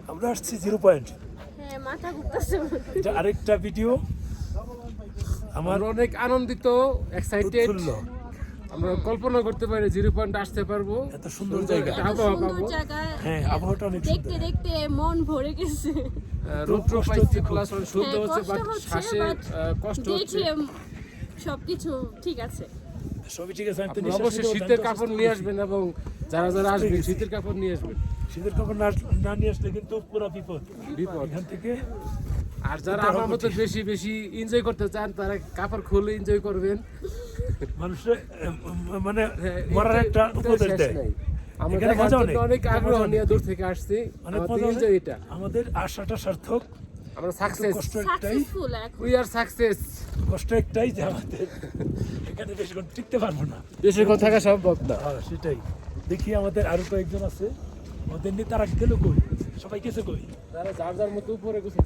আমরা আসছি 0 পয়েন্ট। হ্যাঁ, মাথা ঘুরতেছে। এটা আরেকটা ভিডিও। আমার আমরা অনেক আনন্দিত, এক্সাইটেড। উৎফুল্ল। আমরা কল্পনা করতে পারি 0 পয়েন্ট আসতে পারবো। এত সুন্দর জায়গা। একটা এত আবহাওয়া সুন্দর পাবো। জায়গা, হ্যাঁ, আবহাওয়াটা অনেক দেখতে সুন্দর। দেখতে মন ভরে গেছে। রৌদ্র কষ্ট পাইছি হচ্ছে খুব। প্লাস অনেক শুদ্ধ হ্যাঁ, হচ্ছে, কষ্ট বাট হচ্ছে, শ্বাসে but কষ্ট হচ্ছে। দেখে সবকিছু ঠিক আছে। সবই ঠিক আছে। আমি তো আপনারা নিঃশ্বাস অবশ্যই নিতেও শীতের জানতে কাপড় অসুস্থ নিয়ে হয়েছি। আসবেন এবং যারা যারা আসবেন শীতের কাপড় নিয়ে আসবেন। শীতের কাপড় না নিয়ে আসলে কিন্তু পুরো বিপদ। বিপদ। এখান থেকে আর যারা আমার মতো বেশি বেশি এনজয় করতে চান তারা কাপড় খুলে এনজয় করবেন। মানুষের মানে হ্যাঁ, মরার এটা- একটা এটা উপদেশ শেষ দেয়। নাই। আমরা এখানে দেখার মজা জন্য অনেক আগ্রহ মজা নিয়ে দূর থেকে আসছি। অনেক আমাদের মজা অনেক। এনজয় এটা। আমাদের আশাটা সার্থক। আমরা সাকসেস। কষ্ট একটাই, সাকসেসফুল এখন। We are success. কষ্ট একটাই যে আমাদের এখানে বেশিক্ষণ টিকতে পারবো না। বেশিক্ষণ থাকা সম্ভব না। হ্যাঁ, সেটাই। দেখি আমাদের আরো কয়েকজন আছে, ওদের নিয়ে তারা গেল কই, সবাই গেছে কই? তারা যার যার মতো উপরে গেছে।